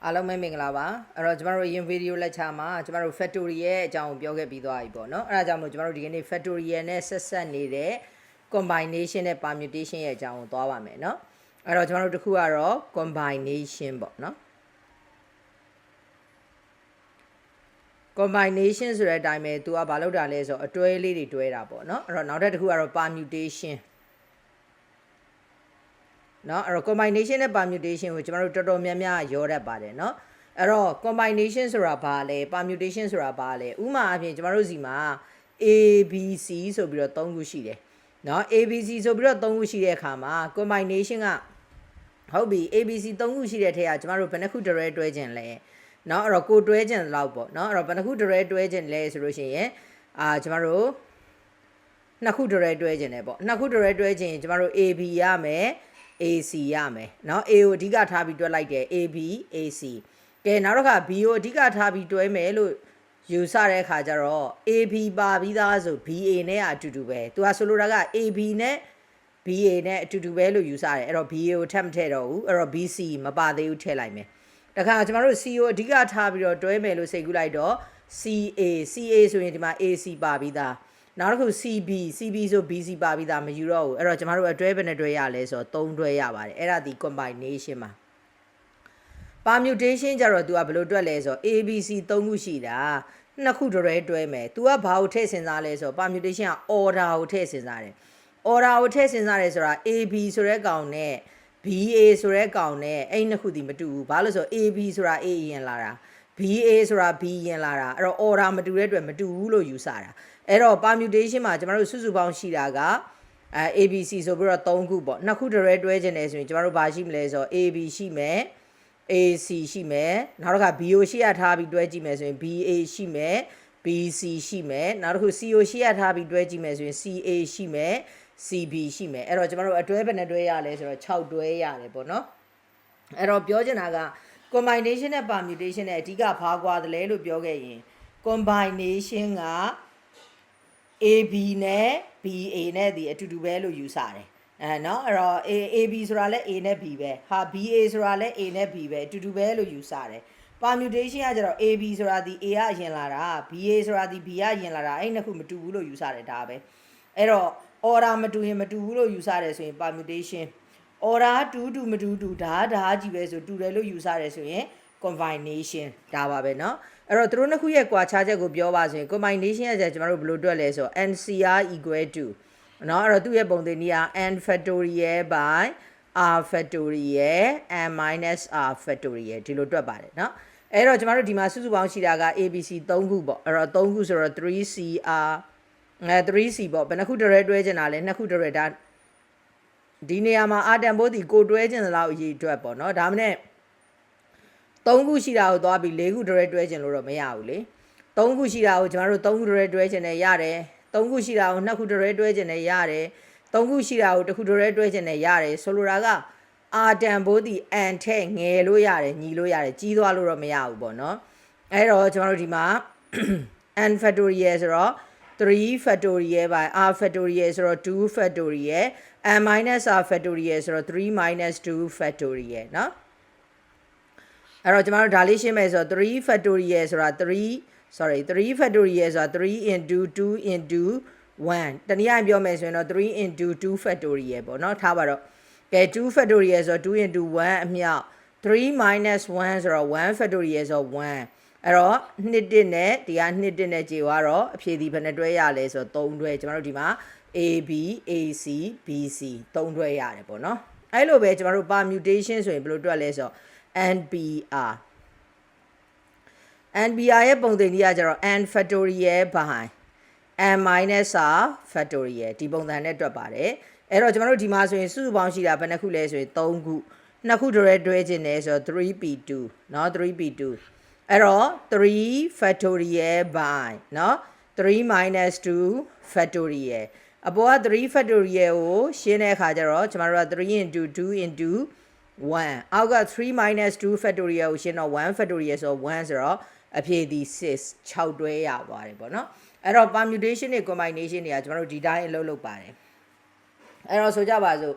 အားလုံးပဲမင်္ဂလာပါအဲ့တော့ကျမတို့အရင်ဗီဒီယိုလက်ချာမှာကျမတို့ factorial အကြောင်းကိုပြောခဲ့ပြီးသွားပြီပေါ့နော်အဲ့ဒါကြောင့်မို့ကျမတို့ဒီကနေ့ factorial နဲ့ဆက်ဆက်နေတဲ့ combination နဲ့ permutation ရဲ့အကြောင်းကိုသွားပါမယ်เนาะအဲ့တော့ကျမတို့တစ်ခုကတော့ combination ပေါ့เนาะ combination ဆိုတဲ့အတိုင်းပဲ तू ကဘာလုပ်တာလဲဆိုတော့အတွဲလေးတွေတွဲတာပေါ့เนาะအဲ့တော့နောက်တစ်ခုကတော့ permutationနော်အဲ့တော့ combination နဲ့ permutation ကိုကျွန်တော်တို့တော်တော်များများရောတတ်ပါတယ်เนาะအဲ့တော့ combination ဆိုတာဘာလဲ permutation ဆိုတာဘာလဲဥမာအဖြစ်ကျွန်တော်တို့စီမှာ ABC ဆိုပြီးတော့၃ခုရှိတယ်เนาะ ABC ဆိုပြီးတော့၃ခုရှိတဲ့အခါမှာ combination ကဟုတ်ပြီ ABC ၃ခုရှိတဲ့ထက်ကကျွန်တော်တို့ဘယ်နှခုတရဲတွဲခြင်းလဲเนาะအဲ့တော့ကိုတွဲခြင်းလောက်ပေါ့เนาะအဲ့တော့ဘယ်နှခုတရဲတွဲခြင်းလဲဆိုလို့ရှိရင်ကျွန်တော်တို့နှစ်ခုတရဲတွဲခြင်းတယ်ပေါ့နှစ်ခုတရဲတွဲခြင်းကျွန်တော်တို့ AB ရမယ် AC ရမယ်เนาะ A ကိုအဓိကထားပြီးတွဲလိုက်တယ် AB AC ကဲနောက်တစ်ခါ B ကိုအဓိကထားပြီးတွဲမယ်လို့ယူဆတဲ့အခါကျတော့ AB ပါပြီးသားဆို BA နဲ့အတူတူပဲသူကဆိုလိုတာက AB နဲ့ BA နဲ့အတူတူပဲလို့ယူဆတယ်အဲ့တော့ BA ကိုထပ်မထည့်တော့ဘူးအဲ့တော့ BC မပါသေးဘူးထည့်လိုက်မယ်တခါကျမတို့ C ကိုအဓိကထားပြီးတော့တွဲမယ်လို့စိတ်ကူးလိုက်တော့ CA ဆိုရင်ဒီမှာ AC ပါပြီးသားနောက်တစ်ခု CB ဆို BC ပါပြီးသားမယူတော့ဘူးအဲ့တော့ကျမတို့အတွဲဘယ်နဲ့တွဲရလဲဆိုတော့3တွဲရပါတယ်အဲ့ဒါဒီ combination မှာ permutation ကြတော့ तू ကဘယ်လိုတွက်လဲဆိုတော့ ABC 3ခုရှိတာနှစ်ခုတည်းတွဲမယ် तू ကဘာကိုထည့်စဉ်းစားလဲဆိုတော့ permutation က order ကိုထည့်စဉ်းစားတယ် order ကိုထည့်စဉ်းစားတယ်ဆိုတာ AB ဆိုတဲ့ကောင်နဲ့ BA ဆိုတဲ့ကောင်နဲ့အဲ့နှစ်ခုဒီမတူဘူးဘာလို့ဆိုတော့ AB ဆိုတာ A ရင်လာတာ BA ဆိုတာ B ရင်လာတာအဲ့တော့ order မတူတဲ့အတွက်မတူဘူးလို့ယူဆတာအဲ့တော့ permutation မှာကျွန်တော်တို့စုစုပေါင်းရှိတာကABC ဆိုပြီးတော့3ခုပေါ့နှစ်ခုတည်းတွဲခြင်းတယ်ဆိုရင်ကျွန်တော်တို့ဘာရှိမလဲဆိုတော့ AB ရှိမယ် AC ရှိမယ်နောက်တစ်ခါ BO ရှိရထားပြီးတွဲကြည့်မယ်ဆိုရင် BA ရှိမယ် BC ရှိမယ်နောက်တစ်ခု CO ရှိရထားပြီးတွဲကြည့်မယ်ဆိုရင် CA ရှိမယ် CB ရှိမယ်အဲ့တော့ကျွန်တော်တို့အတွဲဘယ်နဲ့တွဲရလဲဆိုတော့6တွဲရတယ်ပေါ့နော်အဲ့တော့ပြောချင်တာက combination နဲ့ permutation နဲ့အဓိကဘာကွာတယ်လဲလို့ပြောခဲ့ရင် combination က AB နဲ့ BA နဲ့ဒီအတူတူပဲလို့ယူဆတယ်เนาะအဲ့တော့ AB ဆိုတာလဲ A နဲ့ B ပဲဟာ BA ဆိုတာလဲ A နဲ့ B ပဲအတူတူပဲလို့ယူဆတယ် permutation ကကျတော့ AB ဆိုတာဒီ A ကရင်လာတာ BA ဆိုတာဒီ B ကရင်လာတာအဲ့နှစ်ခုမတူဘူးလို့ယူဆတယ်ဒါပဲအဲ့တော့ order မတူရင်မတူဘူးလို့ယူဆတယ်ဆိုရင် permutation order တူမတူဒါကြီးပဲဆိုတူတယ်လို့ယူဆတယ်ဆိုရင် combination ဒါပါပဲเนาะအဲ့တော့သူတို့နှစ်ခုရဲ့ကွာခြားချက်ကိုပြောပါဆိုရင် combination ရဲ့ကျကျွန်တော်တို့ဘယ်လိုတွက်လဲဆိုတော့ NCR equal to เนาะအဲ့တော့သူ့ရဲ့ပုံသင်နည်းက n factorial by r factorial n minus r factorial ဒီလိုတွက်ပါတယ်เนาะအဲ့တော့ကျမတို့ဒီမှာစုစုပေါင်းရှိတာက ABC 3ခုပေါ့အဲ့တော့3ခုဆိုတော့ 3CR 3C ပေါ့ဘယ်နှခုတည်းတွဲချင်တာလဲနှစ်ခုတည်းဒါဒီနေရာမှာအာတန်ပိုးဒီကိုတွဲချင်သလောက်အရေးအတွက်ပေါ့เนาะဒါမှမဟုတ်3ခုရှိတာကိုသွားပြီး4ခုတည်းတွဲချင်လို့တော့မရဘူးလေ3ခုရှိတာကိုကျွန်တော်တို့3ခုတည်းတွဲချင်တယ်ရတယ်3ခုရှိတာကို2ခုတည်းတွဲချင်တယ်ရတယ်3ခုရှိတာကို1ခုတည်းတွဲချင်တယ်ရတယ်ဆိုလိုတာကအာတန်ပိုးဒီအန်ထဲငယ်လို့ရတယ်ညီလို့ရတယ်ကြီးသွားလို့တော့မရဘူးပေါ့เนาะအဲ့တော့ကျွန်တော်တို့ဒီမှာ n factorial ဆိုတော့3 factorial by r factorial ဆိုတော့2 factorial n minus r factorial ဆိုတော့3 minus 2 factorial เนาะအဲ့တော့ကျွန်တော်တို့ဒါလေးရှင်းမယ်ဆိုတော့3 factorialဆိုတာ3 factorialဆိုတာ3 into 2 into 1တနည်းအားဖြင့်ပြောမယ်ဆိုရင်တော့3 into 2 factorial ပေါ့เนาะထားပါတော့ကဲ2 factorialဆိုတော့2 into 1အမြောက်3 minus 1ဆိုတော့1 factorialဆိုတော့1အဲ့တော့2နဲ့ဒီက2နဲ့ကြေသွားတော့အဖြေဒီဘယ်နှတွဲရလဲဆိုတော့3တွဲကျွန်တော်တို့ဒီမှာ AB AC BC 3တွဲရတယ်ပေါ့เนาะအဲ့လိုပဲကျွန်တော်တို့ permutation ဆိုရင်ဘယ်လိုတွက်လဲဆိုတော့NBR ရဲ့ပုံသင်နည်းကကျတော့ n factorial by n minus r factorial ဒီပုံစံနဲ့တွက်ပါတယ်အဲ့တော့ကျွန်တော်တို့ဒီမှာဆိုရင်စုစုပေါင်းရှိတာဘယ်နှခုလဲဆိုရင်3ခုနှစ်ခုတည်းတွဲခြင်းတယ်ဆိုတော့ 3p2 เนาะ 3p2 အဲ့တော့3 factorial by เนาะ3 minus 2 factorial အပေါ်က3 factorial ကိုရှင်းတဲ့အခါကျတော့ကျွန်တော်တို့က3 into 2 into 1အောက်က3 minus 2 factorial ကိုရှင်းတော့1 factorial ဆိုတော့1ဆိုတော့အဖြေဒီ6တွဲရပါတယ်ပေါ့နော်အဲ့တော့ permutation နဲ့ combination တွေကကျွန်တော်တို့ဒီတိုင်းအလုပ်လုပ်ပါတယ်အဲ့တော့ဆိုကြပါစို့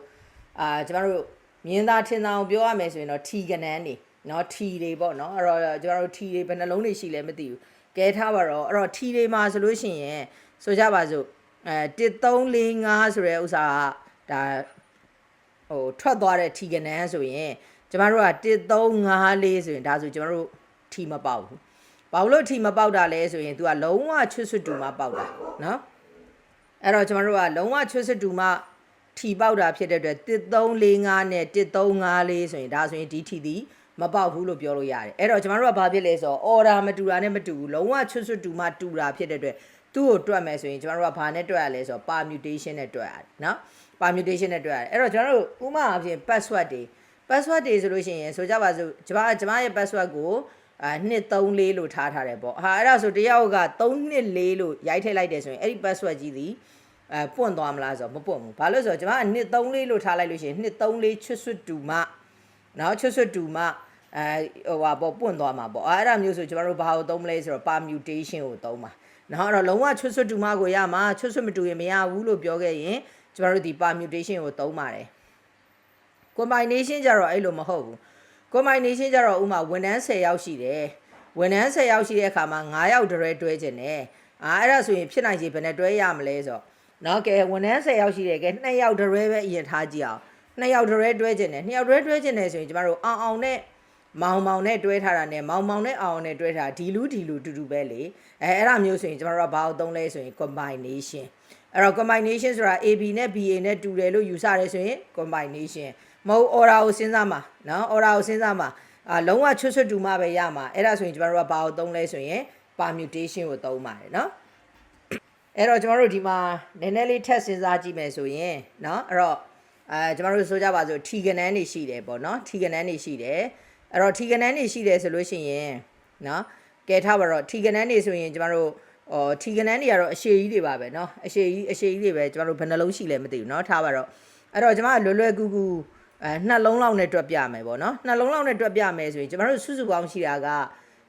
ကျွန်တော်တို့မြင်သာထင်သာအောင်ပြောရမယ်ဆိုရင်တော့ t ကဏ္ဍနေ နော်ထီတွေပေါ့နော်အဲ့တော့ကျွန်တော်တို့ထီတွေဘယ်နှလုံးတွေရှိလဲမသိဘူးကဲထားပါတော့အဲ့တော့ထီတွေမှာဆိုလို့ရှိရင်ဆိုကြပါစို့1345ဆိုတဲ့ဥစ္စာကဒါဟိုထွက်သွားတဲ့ထီကနန်းဆိုရင်ကျမတို့က1354ဆိုရင်ဒါဆိုကျမတို့ထီမပေါက်ဘူးဘာလို့ထီမပေါက်တာလဲဆိုရင် तू ကလုံးဝချွတ်ဆွတ်တူမပေါက်တာနော်အဲ့တော့ကျမတို့ကလုံးဝချွတ်ဆွတ်တူမထီပေါက်တာဖြစ်တဲ့အတွက်1345နဲ့1354ဆိုရင်ဒါဆိုရင်ဒီထီသည်မပေါက်ဘူးလို့ပြောလို့ရတယ်အဲ့တော့ကျမတို့ကဘာဖြစ်လဲဆိုတော့ order မတူတာနဲ့မတူဘူးလုံးဝချွတ်ဆွတ်တူမတူတာဖြစ်တဲ့အတွက်သူ့ကိုတွက်မယ်ဆိုရင်ကျမတို့ကဘာနဲ့တွက်ရလဲဆိုတော့ permutation နဲ့တွက်ရတယ်နော် permutation နဲ့တွက်ရတယ်အဲ့တော့ကျွန်တော်တို့ဥမာအဖြစ် password တွေဆိုလို့ရှိရင်ဆိုကြပါစို့ကျမရဲ့ password ကို234လို့ထားတယ်ပေါ့ဟာအဲ့ဒါဆိုတယောက်က324လို့ရိုက်ထည့်လိုက်တယ်ဆိုရင်အဲ့ဒီ password ကြီးသည်ပွန့်သွားမလားဆိုတော့မပွန့်ဘူးဘာလို့ဆိုတော့ကျမက234လို့ထားလိုက်လို့ရှိရင်234ချွတ်ဆွတ်တူမနော်ချွတ်ဆွတ်တူမဟိုပါပေါ့ပွန့်သွားမှာပေါ့အဲ့ဒါမျိုးဆိုကျမတို့ဘာကိုသုံးမလဲဆိုတော့ permutation ကိုသုံးပါနော်အဲ့တော့လုံးဝချွတ်ဆွတ်တူမကိုရမှာချွတ်ဆွတ်မတူရင်မရဘူးလို့ပြောခဲ့ရင်ကျမတို့ဒီ permutation ကိုသုံးပါတယ် combination ကြတော့အဲ့လိုမဟုတ်ဘူး combination ကြတော့ဥမာဝန်ထမ်း10ယောက်ရှိတယ်ဝန်ထမ်း10ယောက်ရှိတဲ့အခါမှာ9ယောက်တည်းတွဲခြင်းတယ်အဲ့ဒါဆိုရင်ဖြစ်နိုင်ချေဘယ်နဲ့တွဲရမလဲဆိုတော့နော်ကဲဝန်ထမ်း10ယောက်ရှိတယ်ကဲ2ယောက်တည်းပဲအရင်ထားကြည့်အောင်2ယောက်တည်းတွဲခြင်းတယ်2ယောက်တည်းတွဲခြင်းတယ်ဆိုရင်ကျမတို့အောင်နဲ့မောင်နဲ့တွဲထားတာနဲ့မောင်နဲ့အောင်နဲ့တွဲထားဒီလူတူတူပဲလေအဲ့ဒါမျိုးဆိုရင်ကျမတို့ကဘာကိုသုံးလဲဆိုရင် combination အဲ့တော့ combination ဆိုတာ AB နဲ့ BA နဲ့တူတယ်လို့ယူဆရဲဆိုရင် combination မဟုတ် order ကိုစဉ်းစားမှာနော် order ကိုစဉ်းစားမှာလုံးဝချွတ်တူမှပဲရမှာအဲ့ဒါဆိုရင်ကျမတို့ကဘာကိုသုံးလဲဆိုရင် permutation ကိုသုံးပါတယ်နော်အဲ့တော့ကျမတို့ဒီမှာနည်းနည်းလေးထပ်စဉ်းစားကြည့်မယ်ဆိုရင်နော်အဲ့တော့ကျမတို့ဆိုကြပါစို့ထီကနန်းတွေရှိတယ်ပေါ့နော်ထီကနန်းတွေရှိတယ်အဲ့တော့ထီကနန်းတွေရှိတယ်ဆိုလို့ရှိရင်နော်ကဲထားပါတော့ထီကနန်းတွေဆိုရင်ကျမတို့ထီကနန်းတွေကတော့အရှည်ကြီးတွေပါပဲเนาะအရှည်ကြီးတွေပဲကျွန်တော်တို့ဘယ်နှလုံးရှိလဲမသိဘူးเนาะထားပါတော့အဲ့တော့ကျွန်မလွယ်ကူကူနှစ်လုံးလောက်နဲ့တွက်ပြမယ်ပေါ့เนาะနှစ်လုံးလောက်နဲ့တွက်ပြမယ်ဆိုရင်ကျွန်တော်တို့စုစုပေါင်းရှိတာက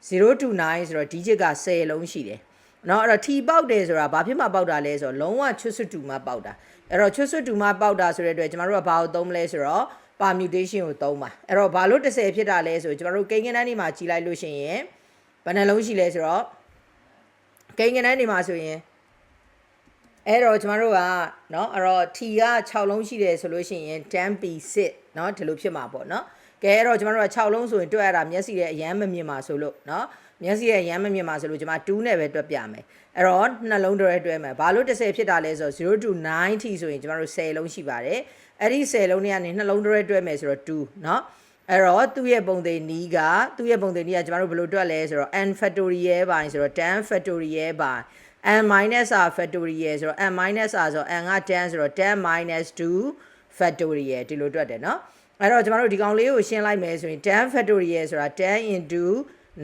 0 to 9ဆိုတော့ဒီချစ်က10လုံးရှိတယ်เนาะအဲ့တော့ထီပေါက်တယ်ဆိုတာဘာဖြစ်မှပေါက်တာလဲဆိုတော့လုံးဝချွတ်ဆွတ်တူမှပေါက်တာအဲ့တော့ချွတ်ဆွတ်တူမှပေါက်တာဆိုတဲ့အတွက်ကျွန်တော်တို့ကဘာကိုသုံးမလဲဆိုတော့ permutation ကိုသုံးပါအဲ့တော့ဘာလို့10ဖြစ်တာလဲဆိုကျွန်တော်တို့ကိန်းဂဏန်းတွေမှာကြီးလိုက်လို့ရှိရင်ဘယ်နှလုံးရှိလဲဆိုတော့ကိန်းကနန်းနေမှာဆိုရင်အဲ့တော့ကျမတို့ကเนาะအဲ့တော့ T က6လုံးရှိတယ်ဆိုလို့ရှိရင် 10p6 เนาะဒီလိုဖြစ်မှာပေါ့เนาะကဲအဲ့တော့ကျမတို့က6လုံးဆိုရင်တွက်ရတာမျက်စိရဲ့အရန်မမြင်ပါဆိုလို့เนาะမျက်စိရဲ့အရန်မမြင်ပါဆိုလို့ကျမ2နဲ့ပဲတွက်ပြမယ်အဲ့တော့နှလုံးတွဲမယ်ဘာလို့10ဖြစ်တာလဲဆိုတော့0 to 9 t ဆိုရင်ကျမတို့10လုံးရှိပါတယ်အဲ့ဒီ10လုံးတွေကနေနှလုံးတွဲမယ်ဆိုတော့2เนาะအဲ့တော့သူ့ရဲ့ပုံသေးနီးကကျမတို့ဘယ်လိုတွက်လဲဆိုတော့ n factorial ပိုင်းဆိုတော့10 factorial ပိုင်း n minus r factorial ဆိုတော့ n minus r ဆိုတော့ n က10ဆိုတော့10 minus 2 factorial ဒီလိုတွက်တယ်เนาะအဲ့တော့ကျမတို့ဒီကောင်လေးကိုရှင်းလိုက်မယ်ဆိုရင်10 factorial ဆိုတာ10 into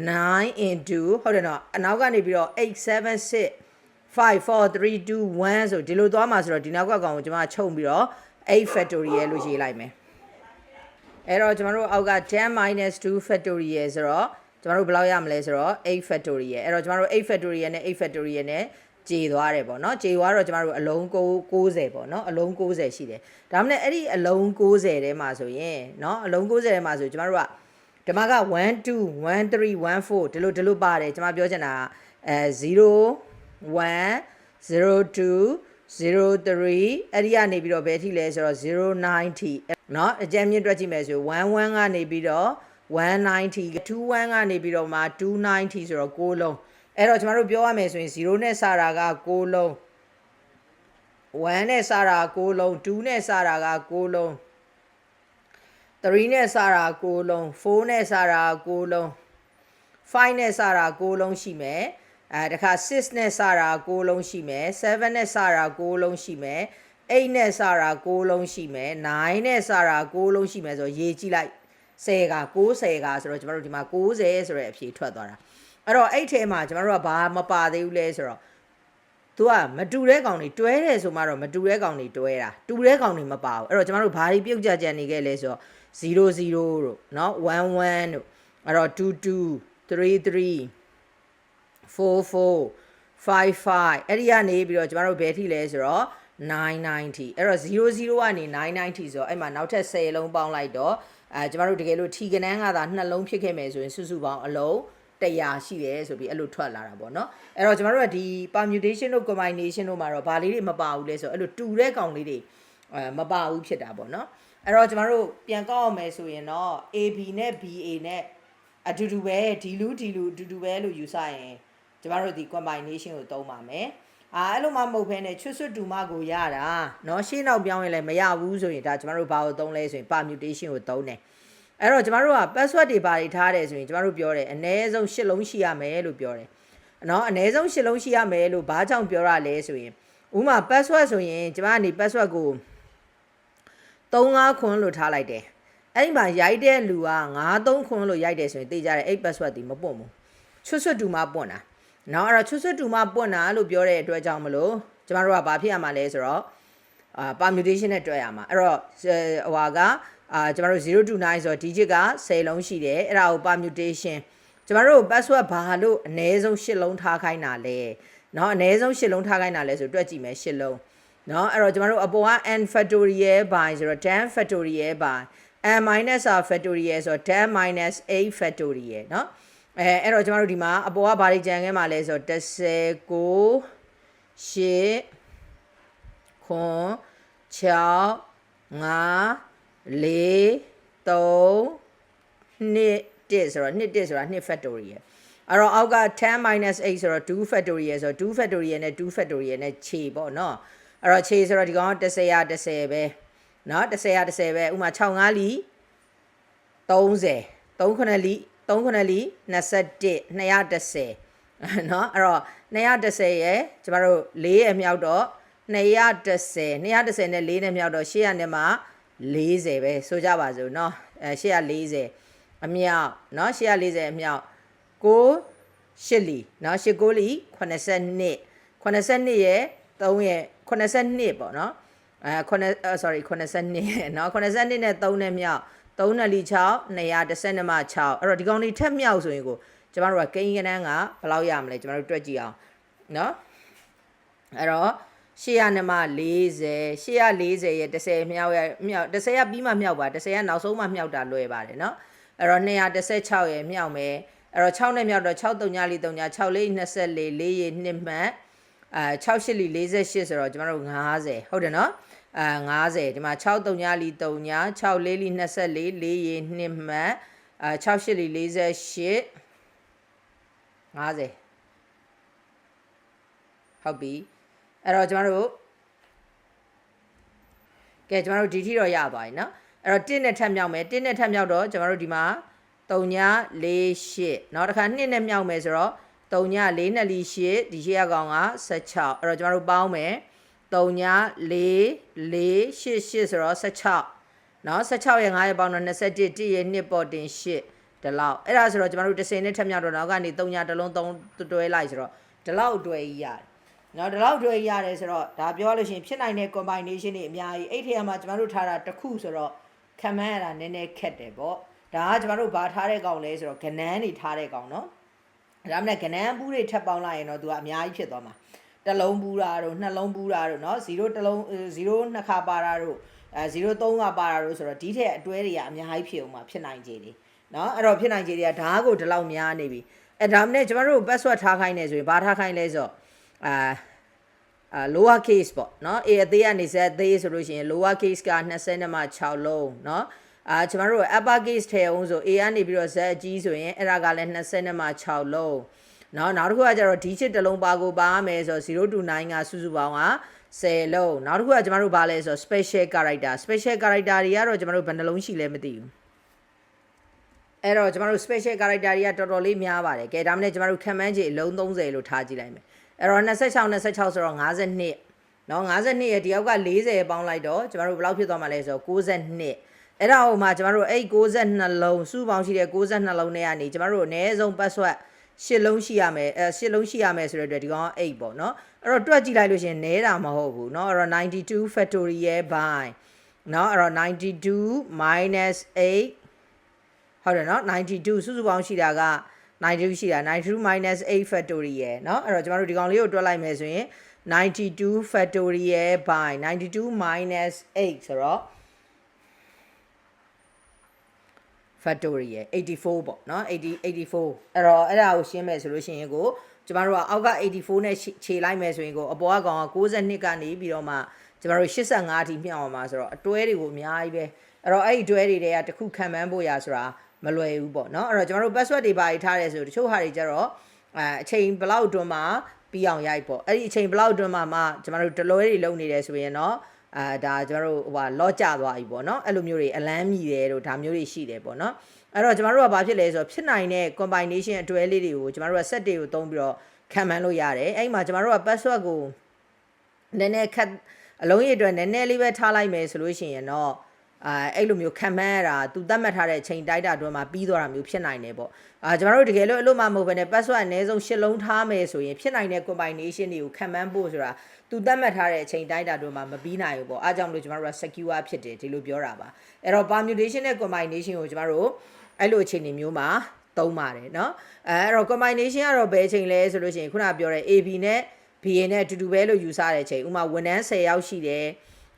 9 into ဟုတ်တယ်เนาะအနောက်ကနေပြီးတော့8 7 6 5 4 3 2 1ဆိုဒီလိုသွားမှာဆိုတော့ဒီနောက်ကကောင်ကိုကျမချုပ်ပြီးတော့8 factorial လို့ရေးလိုက်မယ်အဲ့တော့ကျမတို့အောက်က10 minus 2 factorial ဆိုတော့ကျမတို့ဘယ်လောက်ရမလဲဆိုတော့8 factorial အဲ့တော့ကျမတို့8 factorial နဲ့8 factorial နဲ့ကြေသွားတယ်ပေါ့နော်ကြေသွားတော့ကျမတို့အလုံး90ပေါ့နော်အလုံး90ရှိတယ်ဒါမှမဟုတ်အဲ့ဒီအလုံး90ထဲမှာဆိုရင်နော်အလုံး90ထဲမှာဆိုကျမတို့ကဒီမှာက1 2 1 3 1 4ဒီလိုပါတယ်ကျမပြောချင်တာ0 1 0 2 03အဲ့ဒီကနေပြီးတော့ဘယ်ထိလဲဆိုတော့090เนาะအကြမ်းမြင့်တွက်ကြည့်မယ်ဆို11ကနေပြီးတော့190 21ကနေပြီးတော့မှ290ဆိုတော့6လုံးအဲ့တော့ကျမတို့ပြောရမယ်ဆိုရင်0နဲ့စတာက6လုံး1နဲ့စတာ6လုံး2နဲ့စတာက6လုံး3နဲ့စတာ6လုံး4နဲ့စတာ6လုံး5နဲ့စတာ6လုံးရှိမယ်တခါ6နဲ့စတာ6လုံးရှိမယ်7နဲ့စတာ6လုံးရှိမယ်8နဲ့စတာ6လုံးရှိမယ်9နဲ့စတာ6လုံးရှိမယ်ဆိုတော့ရေးကြည့်လိုက်10က90ကဆိုတော့ကျမတို့ဒီမှာ90ဆိုတဲ့အဖြေထွက်သွားတာအဲ့တော့အဲ့ထဲမှာကျမတို့ကဘာမပါသေးဘူးလဲဆိုတော့ तू ကမတူတဲ့ကောင်တွေတွဲတယ်ဆိုမှတော့မတူတဲ့ကောင်တွေတွဲတာတူတဲ့ကောင်တွေမပါဘူးအဲ့တော့ကျမတို့ဘာတွေပြုတ်ကြကြနေခဲ့လဲဆိုတော့00တို့เนาะ11တို့အဲ့တော့22 33 44 55အဲ့ဒီကနေပြီးတော့ကျမတို့ဘယ်ထိလဲဆိုတော့ 990အဲ့တော့00ကနေ990ဆိုတော့အဲ့မှာနောက်ထပ်10လုံးပေါင်းလိုက်တော့ကျမတို့တကယ်လို့ထီကနန်းကသာ2လုံးဖြစ်ခဲ့မယ်ဆိုရင်စုစုပေါင်းအလုံး100ရှိတယ်ဆိုပြီးအဲ့လိုထွက်လာတာပေါ့နော်အဲ့တော့ကျမတို့ကဒီ permutation တို့ combination တို့မှာတော့ဘာလေးတွေမပါဘူးလဲဆိုတော့အဲ့လိုတူတဲ့ကောင်လေးတွေမပါဘူးဖြစ်တာပေါ့နော်အဲ့တော့ကျမတို့ပြန်ကောက်အောင်မယ်ဆိုရင်တော့ AB နဲ့ BA နဲ့အတူတူပဲဒီလူအတူတူပဲလို့ယူဆရင်ကျမတို့ဒီ combination ကိုသုံးပါမယ်အဲ့လိုမှမဟုတ်ဘဲနဲ့ချွတ်ချွတ်တူမကိုရတာเนาะရှင်းနောက်ပြောင်းရင်လည်းမရဘူးဆိုရင်ဒါကျမတို့ဘာကိုသုံးလဲဆိုရင် permutation ကိုသုံးတယ်အဲ့တော့ကျမတို့က password တွေဘာတွေထားတယ်ဆိုရင်ကျမတို့ပြောတယ်အနည်းဆုံး8လုံးရှိရမယ်လို့ပြောတယ်เนาะအနည်းဆုံး8လုံးရှိရမယ်လို့ဘာကြောင့်ပြောရလဲဆိုရင်ဥမာ password ဆိုရင်ကျမကနေ password ကို35ခွန်းလို့ထားလိုက်တယ်အဲ့ဒီမှာရိုက်တဲ့လူက93ခွန်းလို့ရိုက်တယ်ဆိုရင်သိကြတယ်အဲ့ password ဒီမပွင့်ဘူးချွတ်ချွတ်တူမပွင့်တာနော်အဲ့တော့ချွတ်ချွတ်တူမပွင့်တာလို့ပြောတဲ့အတွက်ကြောင့်မလို့ကျမတို့ကဘာဖြစ်ရမှာလဲဆိုတော့permutation နဲ့တွဲရမှာအဲ့တော့ဟိုကကျမတို့0 to 9ဆိုတော့ digit က10လုံးရှိတယ်အဲ့ဒါကို permutation ကျမတို့ password ဘာလို့အနည်းဆုံး8လုံးထားခိုင်းတာလဲเนาะအနည်းဆုံး8လုံးထားခိုင်းတာလဲဆိုတွက်ကြည့်မယ်8လုံးเนาะအဲ့တော့ကျမတို့အပေါ်က n factorial by ဆိုတော့ 10 factorial by n minus r factorial ဆိုတော့10 minus 8 factorial เนาะအဲ့တော့ကျမတို့ဒီမှာအပေါ်ကဘာတွေကြံခဲ့မှာလဲဆိုတော့10 9 8ခွန်6 5 4 3 2 1ဆိုတော့2ဆိုတာ2 factorial အဲ့တော့အောက်က10 minus 8ဆိုတော့2 factorial ဆိုတော့2 factorial နဲ့2 factorial နဲ့ခြေပေါ့နော်အဲ့တော့ခြေဆိုတော့ဒီကောင်10 10ပဲเนาะ10 10ပဲဥမာ6 5လီ30 3 9လီ3 9လီ21 210เนาะအဲ့တော့210ရဲ့ကျမတို့4ရဲ့မြောက်တော့210နဲ့4နဲ့မြောက်တော့800နဲ့မှ40ပဲဆိုကြပါစို့เนาะ840အမြောက်เนาะ840အမြောက်9 8လီเนาะ8 9လီ82ရဲ့3ရဲ့82ပေါ့เนาะsorry 82เนาะ82နဲ့3နဲ့မြောက်3နဲ့လီ6 210နဲ့မှ6အဲ့တော့ဒီကောင်တွေထက်မြောက်ဆိုရင်ကိုကျမတို့ကကိန်းကနန်းကဘယ်လောက်ရမလဲကျမတို့တွက်ကြည့်အောင်เนาะအဲ့တော့800နဲ့မှ40ရဲ့10မြောက်10ကပြီးမှမြောက်ပါ10ကနောက်ဆုံးမှမြောက်တာလွယ်ပါတယ်เนาะအဲ့တော့216ရဲ့မြောက်မယ်အဲ့တော့6နဲ့မြောက်တော့6 3လီ3 6လေး24 4ရေ2မှတ်6 8လီ48ဆိုတော့ကျမတို့50ဟုတ်တယ်เนาะ50ဒီမှာ6 3လီ3 6 4လီ24 4ရေ2မှတ်6 8လီ48 50ဟုတ်ပြီအဲ့တော့ကျမတို့ကဲကျမတို့ဒီထိတော့ရသွားပြီเนาะအဲ့တော့1နဲ့ထပ်မြောက်မယ်1နဲ့ထပ်မြောက်တော့ကျမတို့ဒီမှာ3 4 8เนาะတခါ2နဲ့မြောက်မယ်ဆိုတော့3 4 4နဲ့လီ8ဒီရှေ့ကကောင်က16အဲ့တော့ကျမတို့ပေါင်းမယ်3 4 4 4 8 8ဆိုတော့16เนาะ16ရဲ့9ရဲ့ပေါင်းတော့21 1ရဲ့2ပေါ်တင်8ဒီလောက်အဲ့ဒါဆိုတော့ကျမတို့10နဲ့ထပ်မြောက်တော့နောက်ကနေ3 3လုံး3တွဲလိုက်ဆိုတော့ဒီလောက်တွဲကြီးရတယ်နော်ဒီလောက်တွဲရတယ်ဆိုတော့ဒါပြောလို့ရှိရင်ဖြစ်နိုင်တဲ့ combination တွေအများကြီးအဲ့ထက်မှာကျမတို့ထားတာတစ်ခုဆိုတော့ခံမှန်းရတာနည်းနည်းခက်တယ်ပေါ့ဒါကကျမတို့ဘာထားတဲ့ကောင်လဲဆိုတော့ကနန်းတွေထားတဲ့ကောင်နော်ဒါမှမဟုတ်ကနန်းဘူးတွေထပ်ပေါင်းလိုက်ရင်တော့သူကအများကြီးဖြစ်သွားမှာတစ်လုံးဘူးတာတို့နှစ်လုံးဘူးတာတို့နော်0တစ်လုံး0နှစ်ခါပါတာတို့0 3ကပါတာတို့ဆိုတော့ဒီထက်အတွဲတွေကအများကြီးဖြစ်အောင်မှာဖြစ်နိုင်ခြေတွေနော်အဲ့တော့ဖြစ်နိုင်ခြေတွေကဓာတ်ကိုဒီလောက်များနေပြီဒါမှမဟုတ်ကျမတို့ password ထားခိုင်းနေဆိုရင်ဘာထားခိုင်းလဲဆိုတော့lower case ပေါ့เนาะ a အသေးကနေ z အသေးဆိုလို့ရှိရင် lower case က20နဲ့မှ6လုံးเนาะကျမတို့ upper case ထည့်အောင်ဆို a ကနေပြီးတော့ z အကြီးဆိုရင်အဲ့ဒါကလည်း20နဲ့မှ6လုံးเนาะနောက်တစ်ခုကကျတော့ဒီချစ်တစ်လုံးပါကိုပါမယ်ဆို0 to 9ကစုစုပေါင်းက10လုံးနောက်တစ်ခုကကျမတို့ဗာလဲဆို special character တွေကတော့ကျမတို့ဘယ်နှလုံးရှိလဲမသိဘူးအဲ့တော့ကျမတို့ special character တွေကတော်တော်လေးများပါတယ်ကဲဒါမှမဟုတ်ကျမတို့ခံမှန်းခြေအလုံး30လို့ထားကြည့်လိုက်မယ်အဲ့တော့26ဆိုတော့52เนาะ52ရဲ့ဒီအောက်က40ပေါင်းလိုက်တော့ကျမတို့ဘယ်လောက်ဖြစ်သွားမှာလဲဆိုတော့62အဲ့ဒါဟိုမှာကျမတို့အဲ့62လုံးစုပေါင်းရှိတဲ့62လုံးနဲ့ကနေကျမတို့အနည်းဆုံး password 8လုံးရှိရမယ်8လုံးရှိရမယ်ဆိုတဲ့အတွက်ဒီကောင်8ပေါ့เนาะအဲ့တော့တွက်ကြည့်လိုက်လို့ရှင်နဲတာမဟုတ်ဘူးเนาะအဲ့တော့92 factorial by เนาะအဲ့တော့92 minus 8ဟုတ်တယ်เนาะ92စုစုပေါင်းရှိတာက92ရှိတာ92 minus 8 factorial เนาะအဲ့တော့ကျမတို့ဒီကောင်လေးကိုတွက်လိုက်မယ်ဆိုရင် 92 factorial by 92 minus 8ဆိုတော့ factorial 84ပေါ့เนาะ84အဲ့တော့အဲ့ဒါကိုရှင်းမယ်ဆိုလို့ရှိရင်ကိုကျမတို့ကအောက်က84နဲ့ခြေလိုက်မယ်ဆိုရင်ကိုအပေါ်ကကောင်က62ကနေပြီးတော့မှကျမတို့85အထိမြှောက်အောင်ပါဆိုတော့အတွဲတွေကိုအများကြီးပဲအဲ့တော့အဲ့ဒီအတွဲတွေတွေကတခုခံမှန်းဖို့ရဆိုတာမလွယ်ဘူးပေါ့เนาะအဲ့တော့ကျမတို့ password တွေပါထားရဲဆိုတချို့ဟာတွေကျတော့အချိန်ဘလောက်အတွင်းမှာပြီးအောင်ရိုက်ပေါ့အဲ့ဒီအချိန်ဘလောက်အတွင်းမှာမှကျမတို့ဒလွဲတွေလုံနေတယ်ဆိုရင်เนาะဒါကျမတို့လော့ကျသွားပြီပေါ့เนาะအဲ့လိုမျိုးတွေအလန်းမြည်တယ်တို့ဒါမျိုးတွေရှိတယ်ပေါ့เนาะအဲ့တော့ကျမတို့ကဘာဖြစ်လဲဆိုတော့ဖြစ်နိုင်တဲ့ combination အတွဲလေးတွေကိုကျမတို့က set တွေကိုသုံးပြီးတော့ခံမှန်းလို့ရတယ်အဲ့မှာကျမတို့က password ကိုနည်းနည်းခက်အလုံးရည်အတွက်နည်းနည်းလေးပဲထားလိုက်မယ်ဆိုလို့ရှိရင်တော့အဲ့လိုမျိုးခံမှန်းရတာသူသတ်မှတ်ထားတဲ့ချိန်တိုက်တာအတွင်းမှာပြီးသွားတာမျိုးဖြစ်နိုင်တယ်ပေါ့ကျမတို့တကယ်လို့အဲ့လိုမှမဟုတ်ဘဲနဲ့ password အနည်းဆုံး10လုံးထားမယ်ဆိုရင်ဖြစ်နိုင်တဲ့ combination တွေကိုခံမှန်းဖို့ဆိုတာသူသတ်မှတ်ထားတဲ့အချိန်တိုက်တာအတွင်းမှာမပြီးနိုင်ဘူးပေါ့အားကြောင့်မလို့ကျမတို့က secure ဖြစ်တယ်ဒီလိုပြောတာပါအဲ့တော့ permutation နဲ့ combination ကိုကျမတို့အဲ့လိုအခြေအနေမျိုးမှာသုံးပါတယ်เนาะအဲ့တော့ combination ကတော့ဘယ်အချိန်လဲဆိုလို့ရှိရင်ခုနပြောတဲ့ AB နဲ့ BA နဲ့အတူတူပဲလို့ယူဆတဲ့အချိန်ဥမာဝန်ထမ်း10ယောက်ရှိတယ်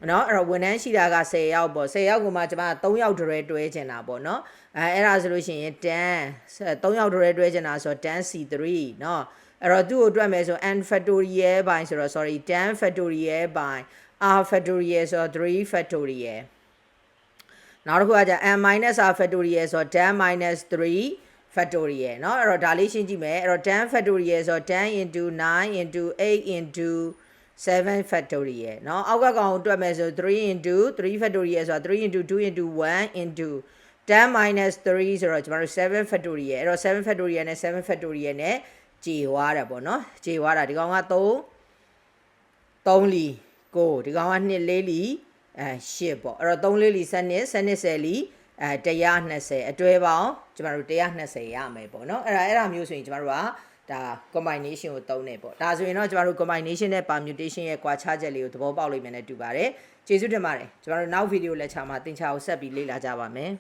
เนาะအဲ့တော့ဝန်ထမ်းရှိတာက10ယောက်ပေါ့10ယောက်ကိုမှကျွန်မ3ယောက်တွဲချင်တာပေါ့เนาะအဲ့ဒါဆိုလို့ရှိရင်10 3ယောက်တွဲချင်တာဆိုတော့ 10C3 เนาะအဲ့တော့သူ့ကိုတွက်မယ်ဆို n factorial by ဆိုတော့ sorry 10 factorial by r factorial ဆိုတော့3 factorial နောက်တစ်ခုကじゃ n minus r factorial ဆိုတော့10 minus 3 factorial เนาะအဲ့တော့ဒါလေးရှင်းကြည့်မယ်အဲ့တော့10 factorial ဆိုတော့10 into 9 into 8 into 7 factorial เนาะအောက်ကကောင်ကိုတွက်မယ်ဆို3 into 3 factorial ဆိုတော့3 into 2 into 1 into 10 minus 3ဆိုတော့ကျွန်တော်တို့7 factorial အဲ့တော့7 factorial နဲ့7 factorial နဲ့ကြေသွားတာပေါ့เนาะကြေသွားတာဒီကောင်က3လီကိုဒီကောင်က2 4လီ8ပေါ့အဲ့တော့3 4လီ7 10လီ120အတွဲပေါင်းကျမတို့120ရမယ်ပေါ့เนาะအဲ့ဒါမျိုးဆိုရင်ကျမတို့ကဒါ combination ကိုသုံးနေပေါ့ဒါဆိုရင်တော့ကျမတို့ combination နဲ့ permutation ရဲ့ကွာခြားချက်လေးကိုသဘောပေါက်လိမ့်မယ်နဲ့တူပါတယ်ကျေးဇူးတင်ပါတယ်ကျမတို့နောက်ဗီဒီယိုလက်ချာမှာသင်ချာကိုဆက်ပြီးလေ့လာကြပါမယ်